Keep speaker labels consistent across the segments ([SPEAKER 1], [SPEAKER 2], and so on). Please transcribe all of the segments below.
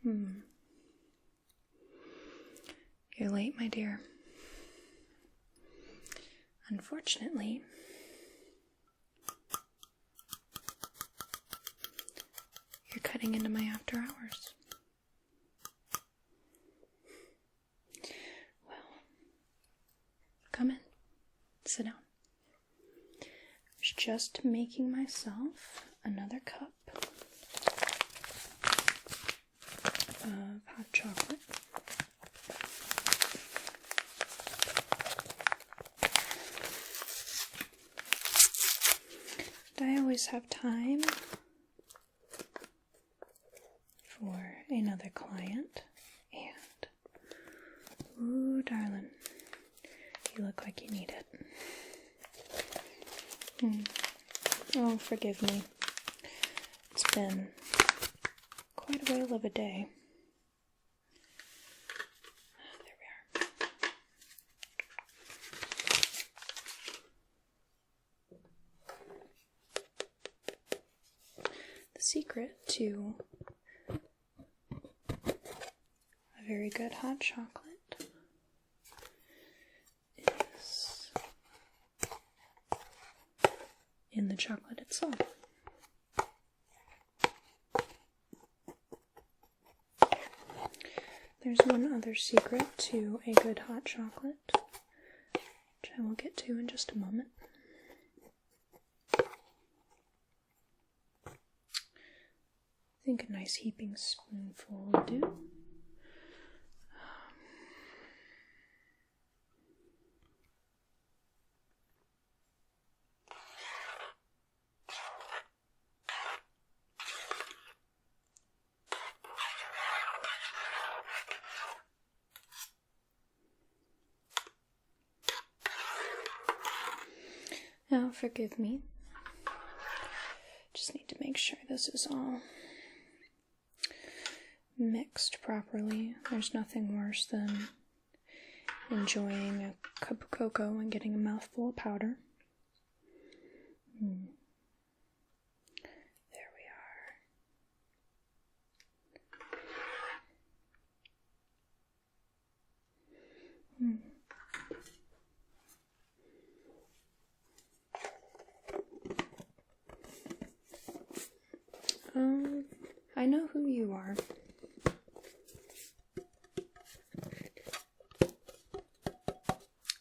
[SPEAKER 1] You're late, my dear. Unfortunately, you're cutting into my after hours. Well, come in. Sit down. I was just making myself another cup of hot chocolate. I always have time for another client, and ooh, darling, you look like you need it. Oh, forgive me. It's been quite a whale of a day. There we are. The secret to a very good hot chocolate is in the chocolate itself. There's one other secret to a good hot chocolate, which I will get to in just a moment. I think a nice heaping spoonful will do. Now, forgive me. Just need to make sure this is all mixed properly. There's nothing worse than enjoying a cup of cocoa and getting a mouthful of powder. There we are. I know who you are.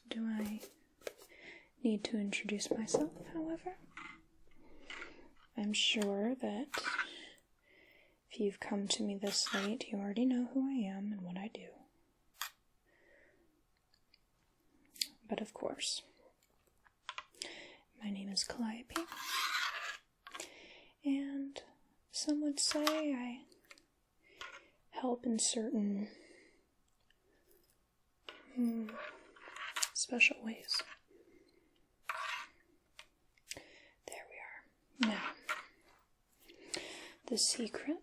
[SPEAKER 1] Do I need to introduce myself, however? I'm sure that if you've come to me this late, you already know who I am and what I do. But of course, my name is Calliope, and some would say I help in certain special ways. There we are. Now, the secret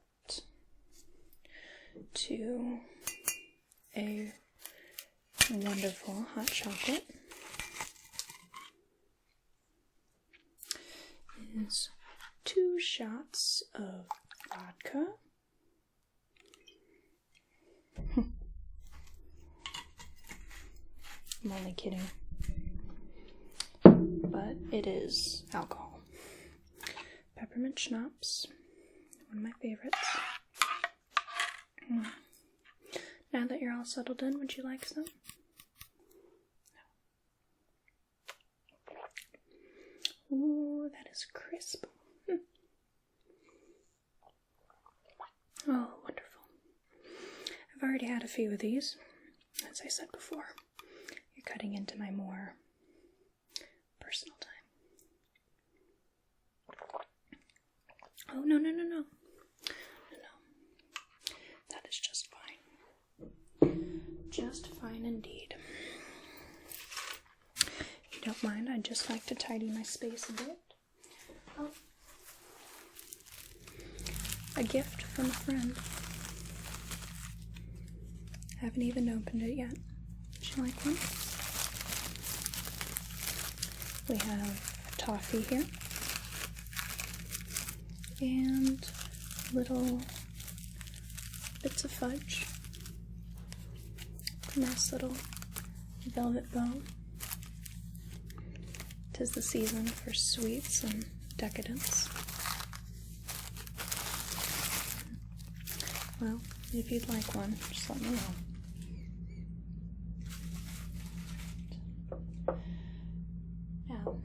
[SPEAKER 1] to a wonderful hot chocolate is 2 shots of vodka. I'm only kidding. But it is alcohol. Peppermint schnapps, one of my favorites. Now that you're all settled in, would you like some? Ooh, that is crisp. Oh, wonderful. I've already had a few of these. As I said before, you're cutting into my more personal time. Oh, no. No. That is just fine. Just fine indeed. If you don't mind, I'd just like to tidy my space a bit. Oh. A gift from a friend. Haven't even opened it yet. Would you like one? We have toffee here. And little bits of fudge. Nice little velvet bow. 'Tis the season for sweets and decadence. Well, if you'd like one, just let me know. Now,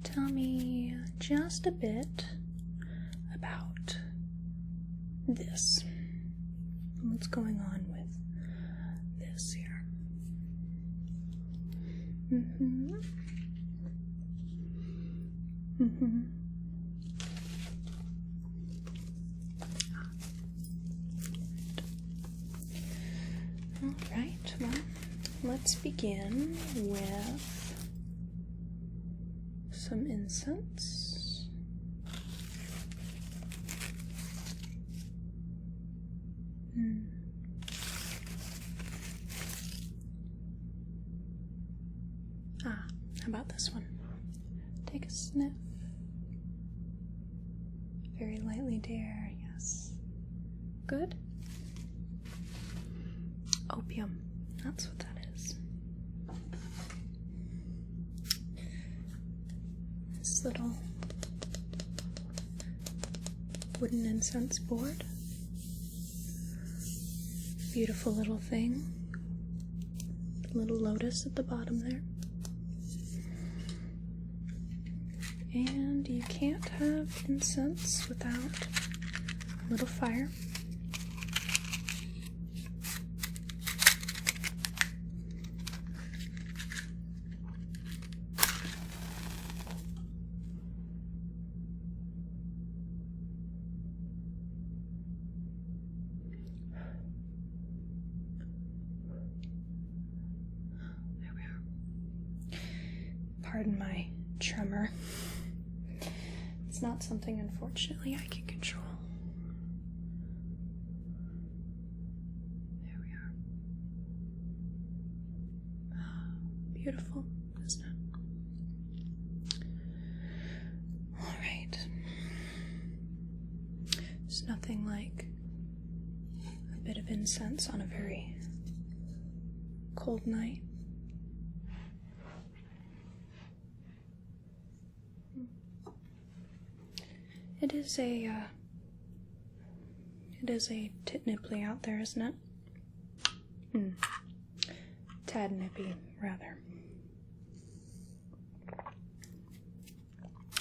[SPEAKER 1] tell me just a bit about this. What's going on with this here? Alright, well, let's begin with some incense. How about this one? Take a sniff. Very lightly, dear. Yes. Good. Opium. That's what that is. This little wooden incense board. Beautiful little thing. Little lotus at the bottom there. And you can't have incense without a little fire. There we are. Pardon my tremor. It's not something, unfortunately, I can control. There we are. Beautiful, isn't it? Alright. There's nothing like a bit of incense on a very cold night. It is a tit nipply out there, isn't it? Tad nippy, rather.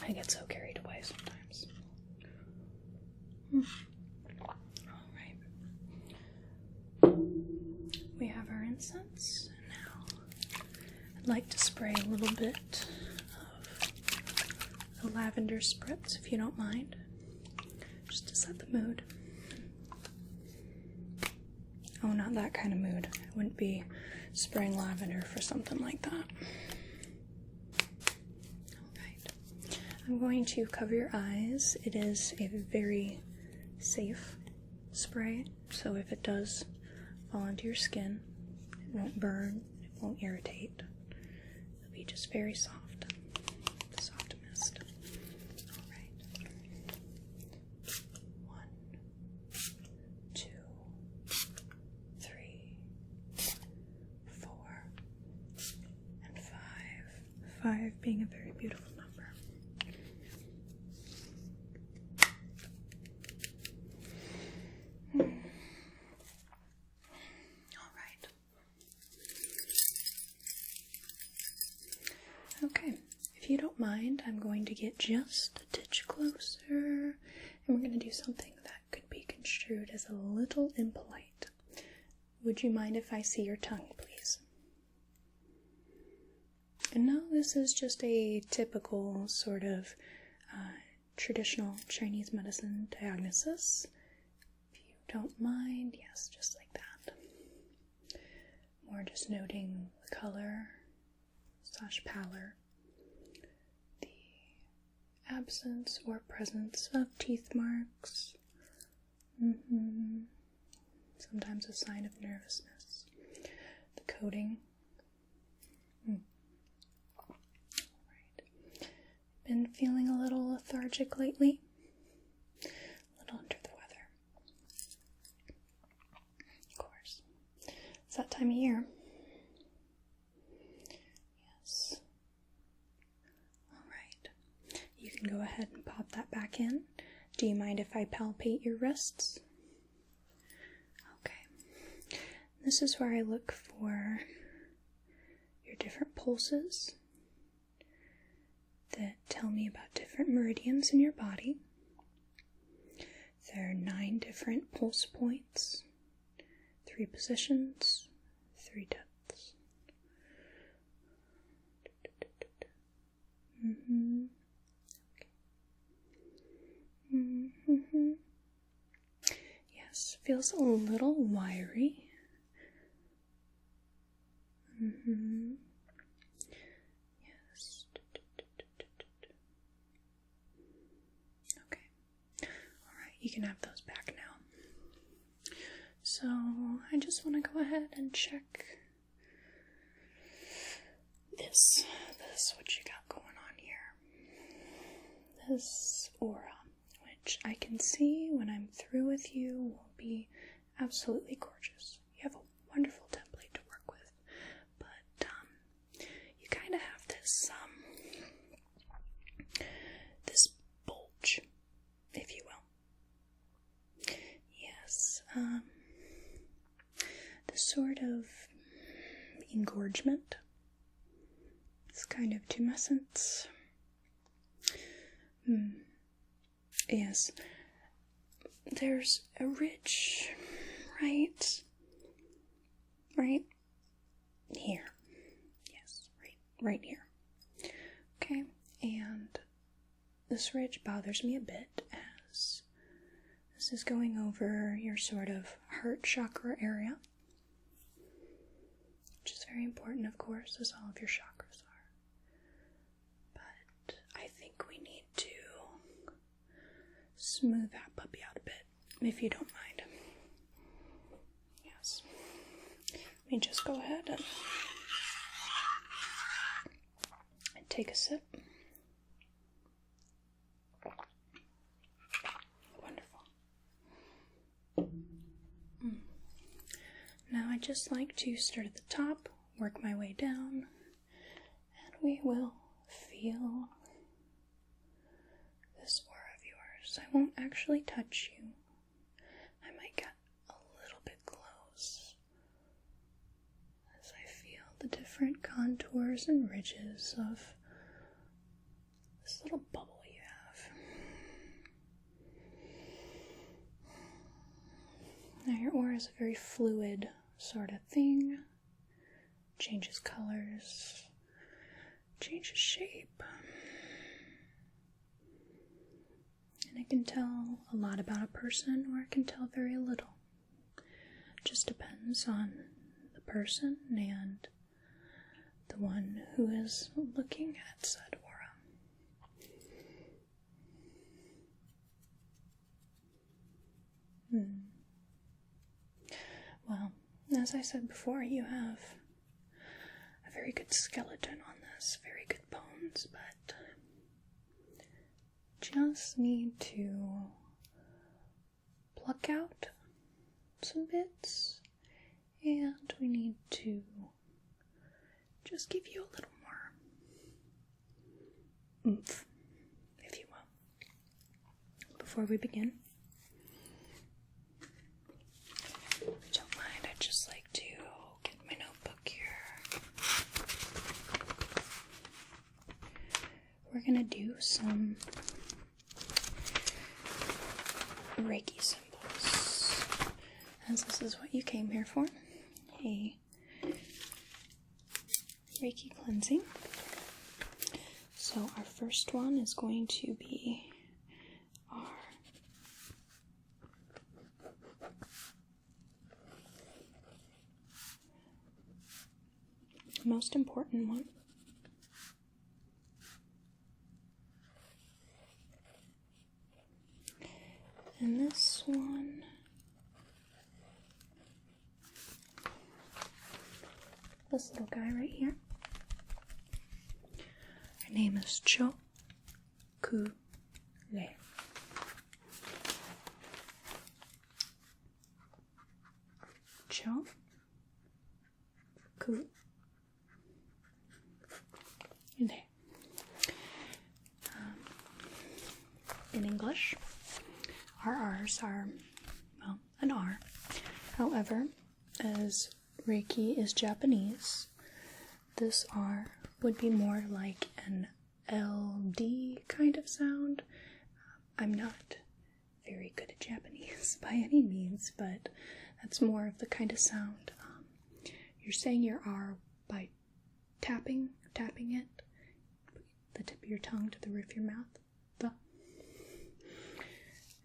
[SPEAKER 1] I get so carried away sometimes. Alright. We have our incense. Now, I'd like to spray a little bit of the lavender spritz, if you don't mind. Just to set the mood. Oh, not that kind of mood. I wouldn't be spraying lavender for something like that. Alright. I'm going to cover your eyes. It is a very safe spray, so if it does fall into your skin, it won't burn, it won't irritate. It'll be just very soft. Soft mist. Alright. 1, 2, 3, 4, and 5. 5 being a very beautiful number. Okay, if you don't mind, I'm going to get just a titch closer, and we're going to do something that could be construed as a little impolite. Would you mind if I see your tongue, please? And no, this is just a typical sort of traditional Chinese medicine diagnosis. If you don't mind, yes, just like that. More just noting the color / pallor, the absence or presence of teeth marks, sometimes a sign of nervousness, the coating. Right. Been feeling a little lethargic lately? A little under the weather. time of year. Yes. Alright. You can go ahead and pop that back in. Do you mind if I palpate your wrists? Okay. This is where I look for your different pulses that tell me about different meridians in your body. There are 9 different pulse points, 3 positions, 3 depths. Yes, feels a little wiry. Yes. Okay. Alright, you can have those back now. So, I just want to go ahead and check this, what you got going on here. This aura, which I can see when I'm through with you, will be absolutely gorgeous. You have a wonderful template to work with, but you kind of have this this bulge, if you will. Yes, this sort of engorgement, this kind of tumescence. Yes, there's a ridge right here. Yes, right here. Okay, and this ridge bothers me a bit as this is going over your sort of heart chakra area, which is very important, of course, as all of your chakras are. But I think we need to smooth that puppy out a bit, if you don't mind. Yes. Let me just go ahead and take a sip. Wonderful. Now I just like to start at the top, work my way down, and we will feel this aura of yours. I won't actually touch you. I might get a little bit close as I feel the different contours and ridges of this little bubble you have. Now your aura is a very fluid sort of thing. Changes colors, changes shape. And it can tell a lot about a person, or it can tell very little. It just depends on the person and the one who is looking at said aura. Well, as I said before, you have a very good skeleton on this, very good bones, but just need to pluck out some bits, and we need to just give you a little more oomph, if you will. Before we begin, if you don't mind, I'd just like to get my notebook here. We're gonna do some Reiki symbols, as this is what you came here for, a Reiki cleansing. So our first one is going to be our most important one. And this one this little guy right here. Her name is Cho Ku Le. Cho Choku de. In English, our R's are, well, an R. However, as Reiki is Japanese, this R would be more like an LD kind of sound. I'm not very good at Japanese by any means, but that's more of the kind of sound. You're saying your R by tapping it, the tip of your tongue to the roof of your mouth. The.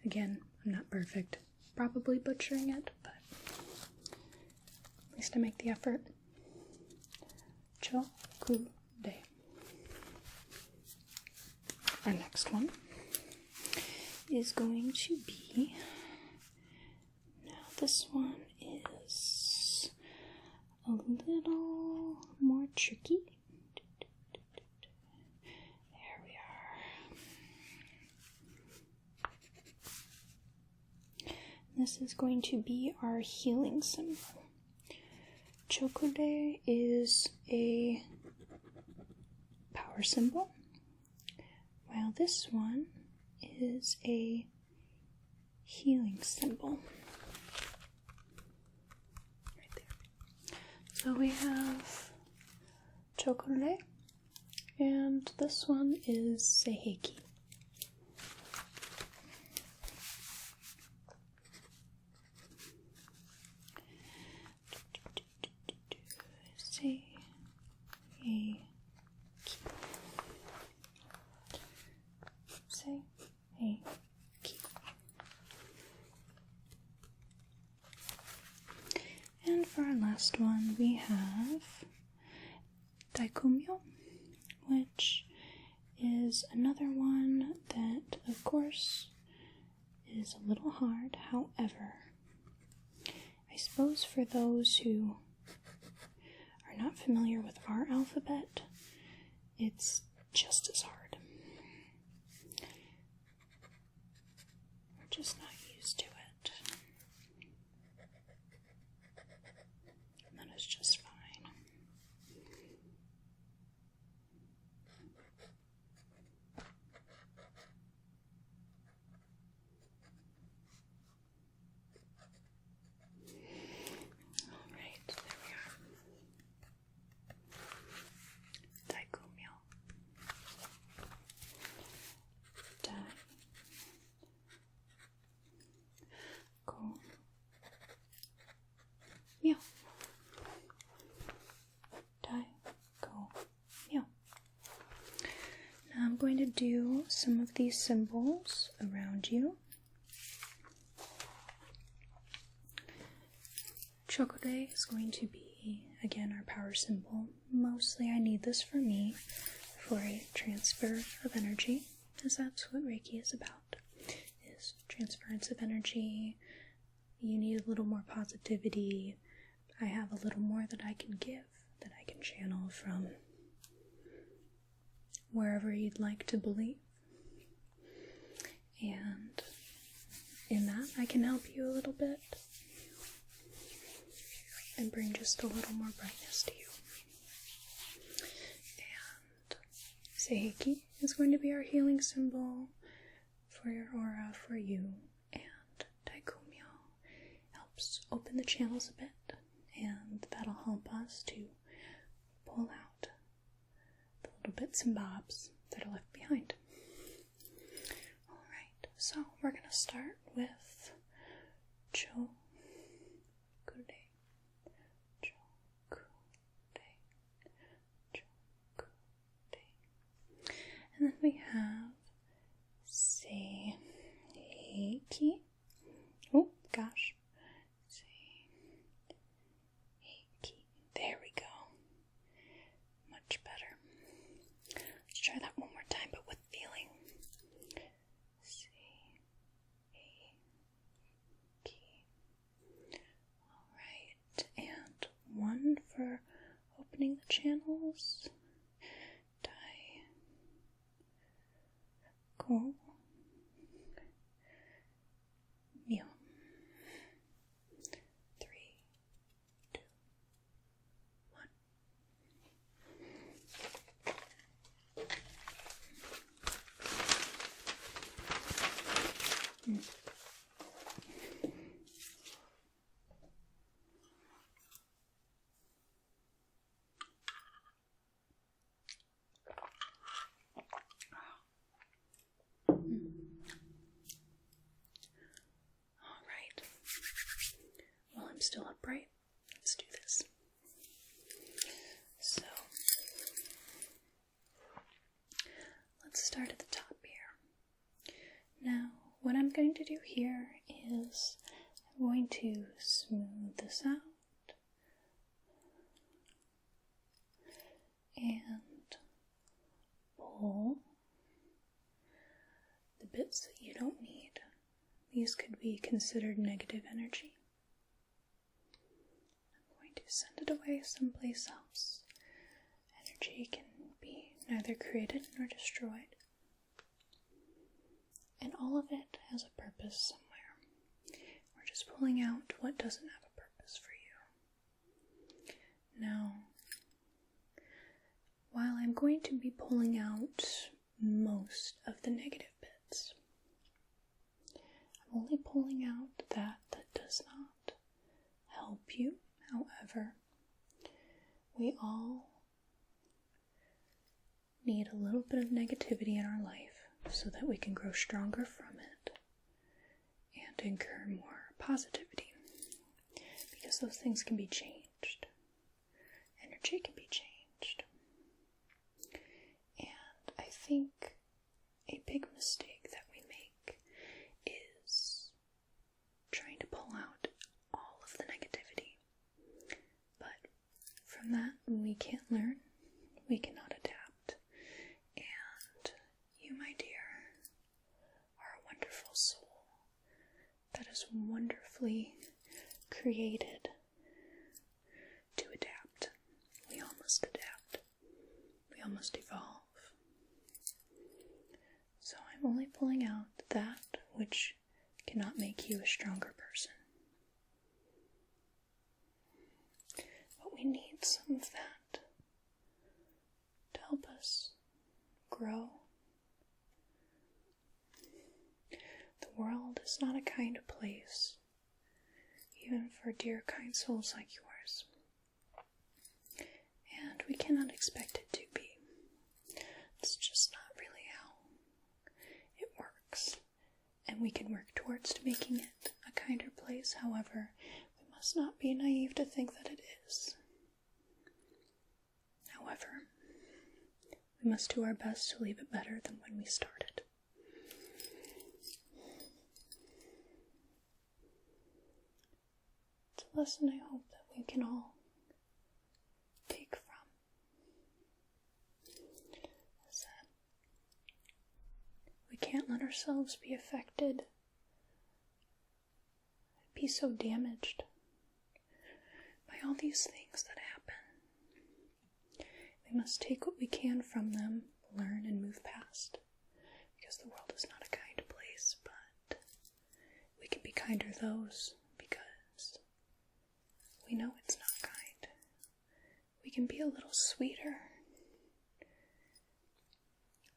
[SPEAKER 1] Again, I'm not perfect. Probably butchering it, but at least I make the effort. Choku de. Our next one is going to be, now this one is a little more tricky. There we are. This is going to be our healing symbol. Chokude is a power symbol, while this one is a healing symbol. Right there. So we have Chokude, and this one is Seiheki. And for our last one, we have Daikumyo, which is another one that, of course, is a little hard. However, I suppose for those who are not familiar with our alphabet, it's just as hard. We're just not used to it. And that is just fine. Alright, there we are. Daikumyo. Daikumyo. Now I'm going to do some of these symbols around you. Chokude is going to be, again, our power symbol. Mostly I need this for me for a transfer of energy, as that's what Reiki is about, is transference of energy. You need a little more positivity. I have a little more that I can give, that I can channel from wherever you'd like to believe. And in that, I can help you a little bit and bring just a little more brightness to you. And Seiheki is going to be our healing symbol for your aura, for you. And Daikumyo helps open the channels a bit, and that'll help us to pull out the little bits and bobs that are left behind. Alright, so we're going to start with Chokude. And then we have Seiheki. Oh, gosh. Seiheki. There we go. Much better. Let's try that one more time, but with feeling. Seiheki. Alright, and one for opening the channels. Daikumyo. 3, 2, 1. start at the top here. Now, what I'm going to do here is I'm going to smooth this out and pull the bits that you don't need. These could be considered negative energy. I'm going to send it away someplace else. Energy can be neither created nor destroyed. And all of it has a purpose somewhere. We're just pulling out what doesn't have a purpose for you. Now, while I'm going to be pulling out most of the negative bits, I'm only pulling out that does not help you. However, we all need a little bit of negativity in our life so that we can grow stronger from it and incur more positivity, because those things can be changed. Energy can be changed. And I think a big mistake that we make is trying to pull out all of the negativity. But from that, we can't learn, we cannot adapt. And you, my dear, are a wonderful soul that is wonderfully created to adapt. We all must adapt. We all must evolve. So I'm only pulling out that which cannot make you a stronger person. But we need some of that to help us grow. The world is not a kind place, even for dear, kind souls like yours. And we cannot expect it to be. It's just not really how it works. And we can work towards making it a kinder place. However, we must not be naive to think that it is. However, we must do our best to leave it better than when we started. It's a lesson I hope that we can all take from. Is that we can't let ourselves be affected, be so damaged by all these things that happen. We must take what we can from them, learn, and move past. Because the world is not a kind place, but we can be kinder to those because we know it's not kind. We can be a little sweeter,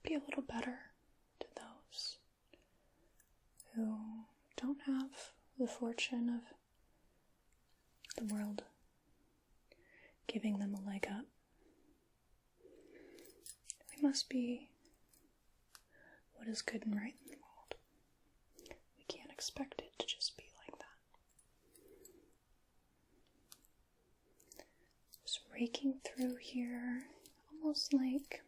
[SPEAKER 1] be a little better to those who don't have the fortune of the world giving them a leg up. We must be what is good and right in the world. We can't expect it to just be like that. Just raking through here, almost like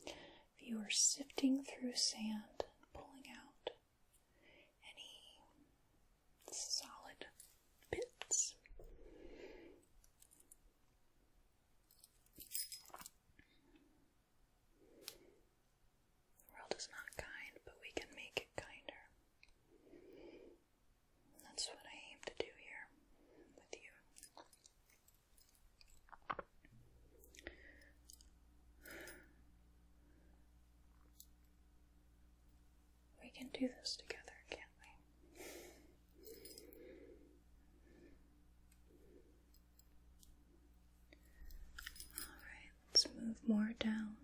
[SPEAKER 1] if you were sifting through sand, pulling out any solid bits. The world is not kind, but we can make it kinder. And that's what I aim to do here with you. We can do this together, can't we? Alright, let's move more down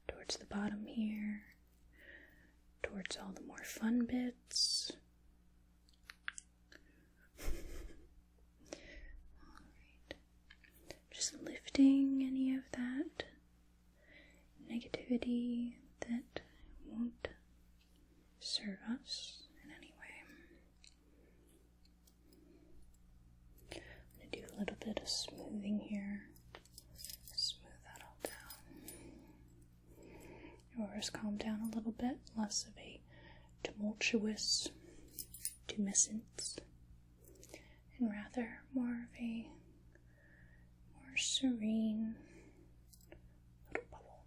[SPEAKER 1] towards the bottom here, towards all the more fun bits. Alright, just lifting any of that negativity that won't serve us in any way. I'm going to do a little bit of smoothing here. Smooth that all down. shoulders calm down a little bit, less of a tumultuous tumescence, and rather more of a more serene little bubble.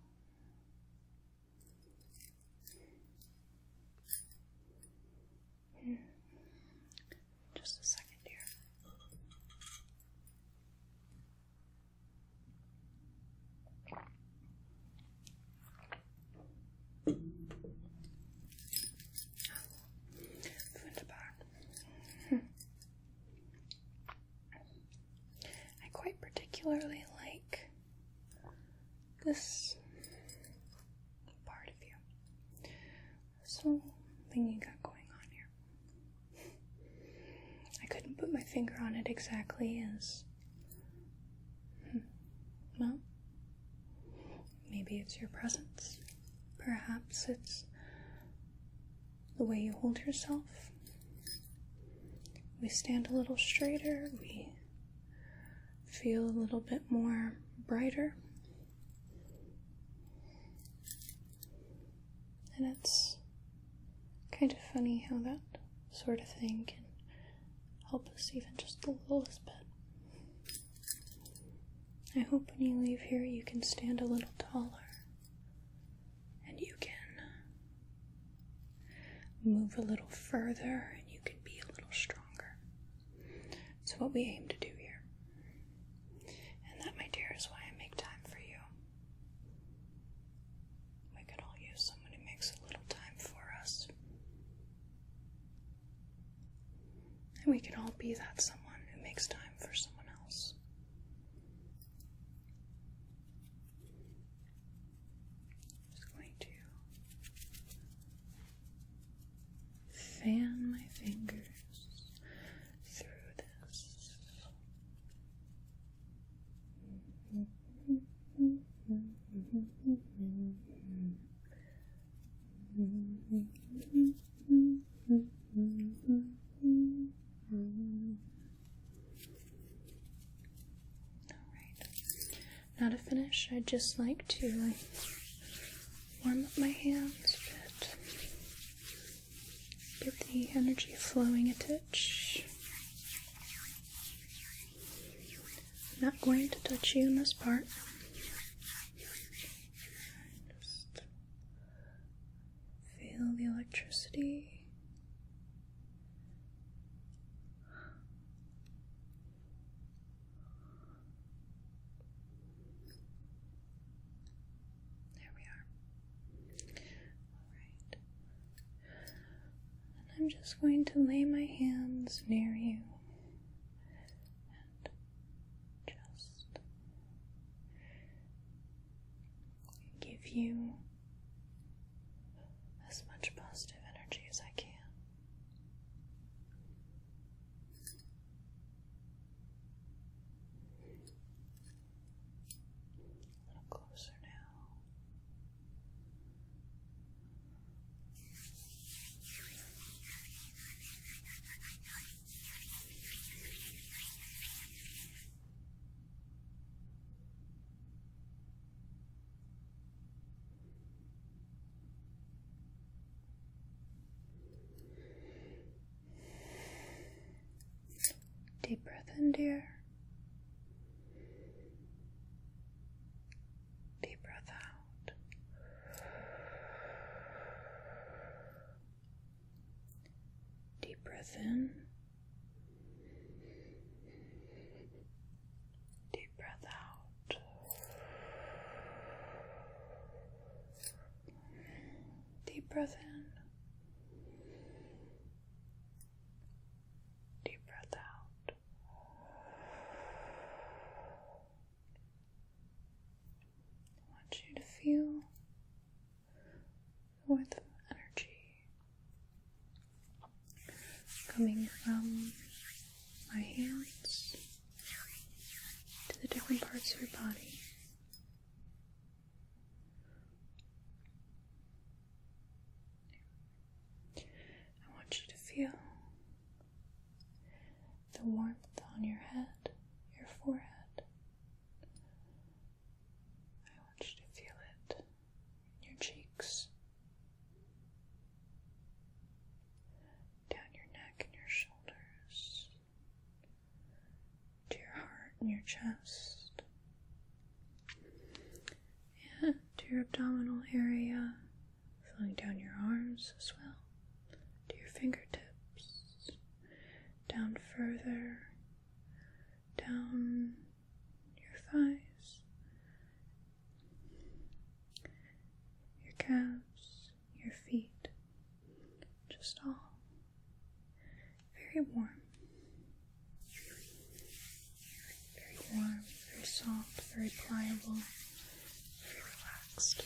[SPEAKER 1] Just a second here. I quite particularly like this part of you. This whole thing you got going on here. I couldn't put my finger on it exactly as, well, maybe it's your presence. Perhaps it's the way you hold yourself. We stand a little straighter, we feel a little bit more brighter. And it's kind of funny how that sort of thing can help us even just the littlest bit. I hope when you leave here you can stand a little taller and you can move a little further and you can be a little stronger. It's what we aim to do here. And that, my dear, is why I make time for you. We could all use someone who makes a little time for us. And we could all be that someone who makes time for someone else. Just going to fan my fingers through this. Alright. Now to finish, I'd just like to warm up my hands a bit. Get the energy flowing a touch. I'm not going to touch you in this part. Just feel the electricity. There we are. Alright. And I'm just going to lay my hands near you. Give you as much positive energy as I can. A little closer now. Deep breath in, dear. Deep breath out. Deep breath in. Deep breath out. Deep breath in. Feel the warmth of energy coming from my hands to the different parts of your body. I want you to feel the warmth on your head, your forehead. Cheeks. in your chest, and to your abdominal area, flowing down your arms as well, to your fingertips, down further, down your thighs, your calves, your feet, just all very warm. Very warm, very soft, very pliable, very relaxed.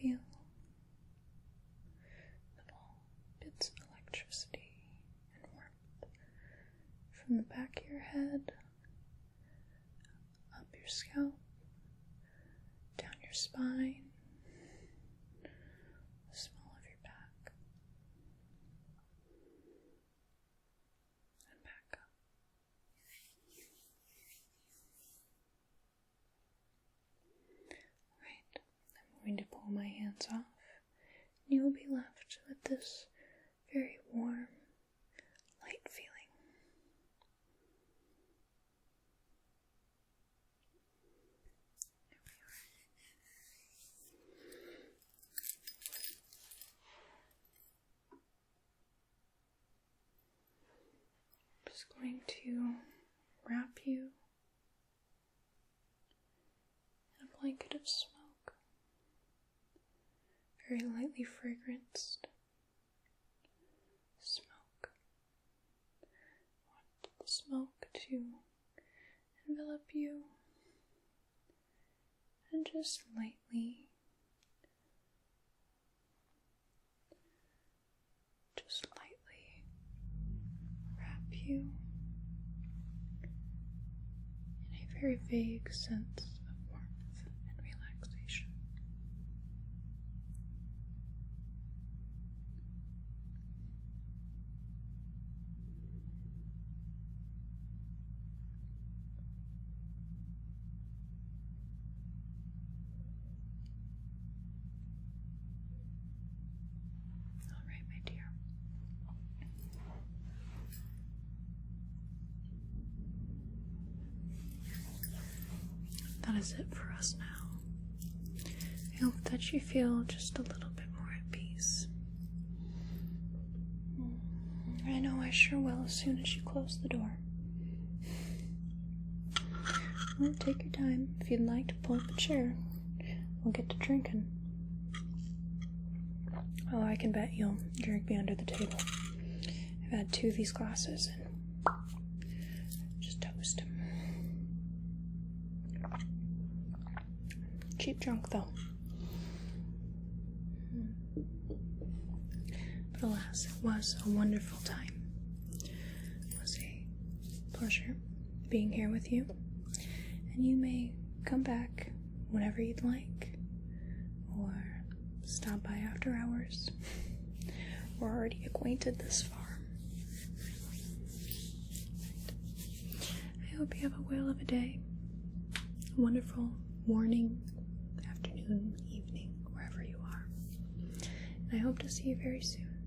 [SPEAKER 1] Feel little bits of electricity and warmth from the back of your head, up your scalp, down your spine, the small of your back, and back up. Alright, I'm going to pull my hands off, and you will be left with this very warm, light feeling. Just going to wrap you in a blanket of smoke, very lightly fragranced smoke. I want the smoke to envelop you and just lightly wrap you in a very vague sense of warmth and relaxation. All right, my dear. That is it for us now. I hope that you feel just a little bit more at peace. I know I sure will as soon as you close the door. Well, take your time. If you'd like to pull up a chair, we'll get to drinking. Oh, I can bet you'll drink me under the table. I've had 2 of these glasses and just toast. Cheap drunk, though. But alas, it was a wonderful time. It was a pleasure being here with you. And you may come back whenever you'd like, or stop by after hours. We're already acquainted this far. I hope you have a whale of a day, a wonderful morning, afternoon, evening, wherever you are. And I hope to see you very soon.